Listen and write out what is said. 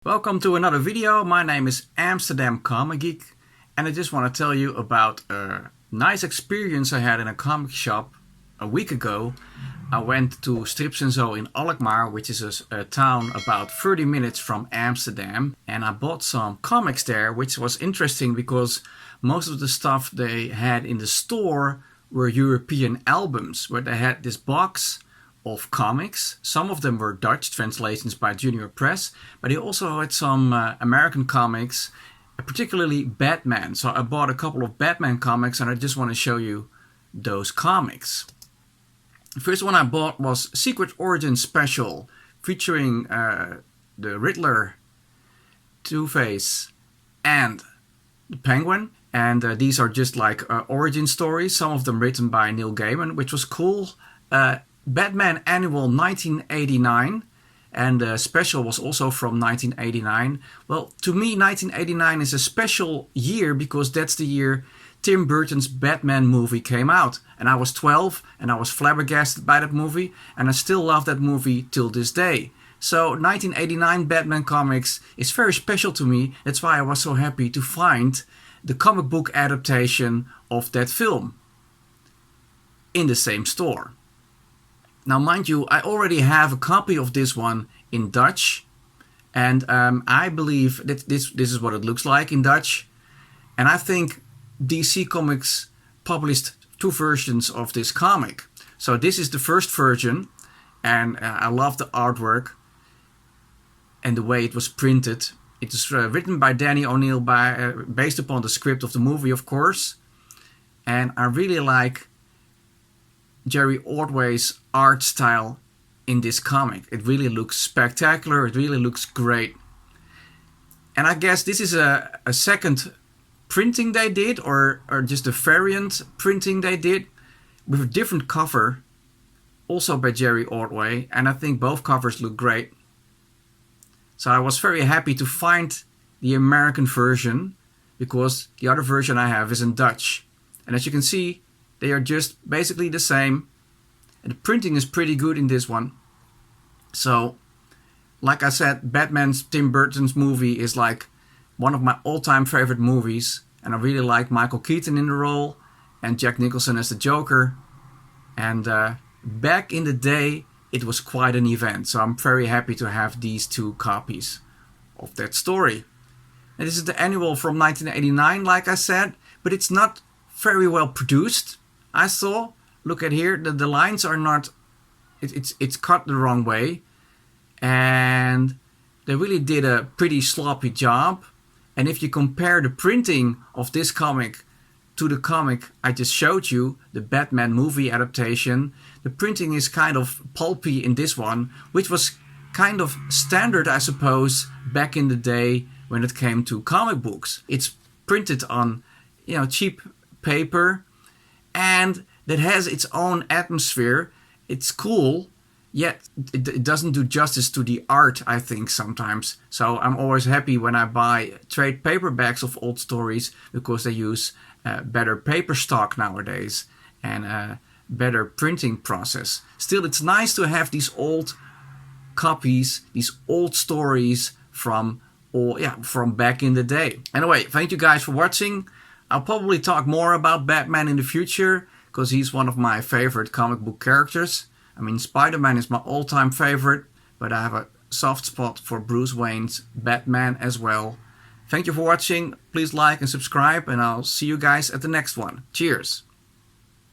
Welcome to another video. My name is Amsterdam Comic Geek, and I just want to tell you about a nice experience I had in a comic shop a week ago. I went to Strips & Zo in Alkmaar, which is a town about 30 minutes from Amsterdam, and I bought some comics there, which was interesting because most of the stuff they had in the store were European albums, where they had this box of comics. Some of them were Dutch translations by Junior Press, but he also had some American comics, particularly Batman. So I bought a couple of Batman comics and I just want to show you those comics. The first one I bought was Secret Origin Special, featuring the Riddler, Two-Face and the Penguin. And these are just like origin stories, some of them written by Neil Gaiman, which was cool. Batman Annual 1989, and the special was also from 1989. Well, to me 1989 is a special year because that's the year Tim Burton's Batman movie came out. And I was 12 and I was flabbergasted by that movie, and I still love that movie till this day. So 1989 Batman comics is very special to me. That's why I was so happy to find the comic book adaptation of that film in the same store. Now, mind you, I already have a copy of this one in Dutch, and I believe that this is what it looks like in Dutch. And I think DC Comics published two versions of this comic. So this is the first version, and I love the artwork and the way it was printed. It is written by Danny O'Neill, based upon the script of the movie, of course. And I really like Jerry Ordway's art style in this comic. It really looks spectacular. It really looks great. And I guess this is a second printing they did, or just a variant printing they did with a different cover, also by Jerry Ordway. And I think both covers look great. So I was very happy to find the American version, because the other version I have is in Dutch. And as you can see, they are just basically the same. And the printing is pretty good in this one. So, like I said, Tim Burton's movie is like one of my all-time favorite movies. And I really like Michael Keaton in the role and Jack Nicholson as the Joker. And back in the day, it was quite an event. So I'm very happy to have these two copies of that story. And this is the annual from 1989, like I said. But it's not very well produced, I saw. Look at here, the lines are not, it's cut the wrong way, and they really did a pretty sloppy job. And if you compare the printing of this comic to the comic I just showed you, the Batman movie adaptation, the printing is kind of pulpy in this one, which was kind of standard, I suppose, back in the day when it came to comic books. It's printed on, cheap paper, and that has its own atmosphere. It's cool, yet it doesn't do justice to the art, I think, sometimes. So I'm always happy when I buy trade paperbacks of old stories, because they use better paper stock nowadays and a better printing process. Still, it's nice to have these old copies, these old stories from back in the day. Anyway, thank you guys for watching. I'll probably talk more about Batman in the future, because he's one of my favorite comic book characters. I mean, Spider-Man is my all-time favorite, but I have a soft spot for Bruce Wayne's Batman as well. Thank you for watching. Please like and subscribe, and I'll see you guys at the next one. Cheers!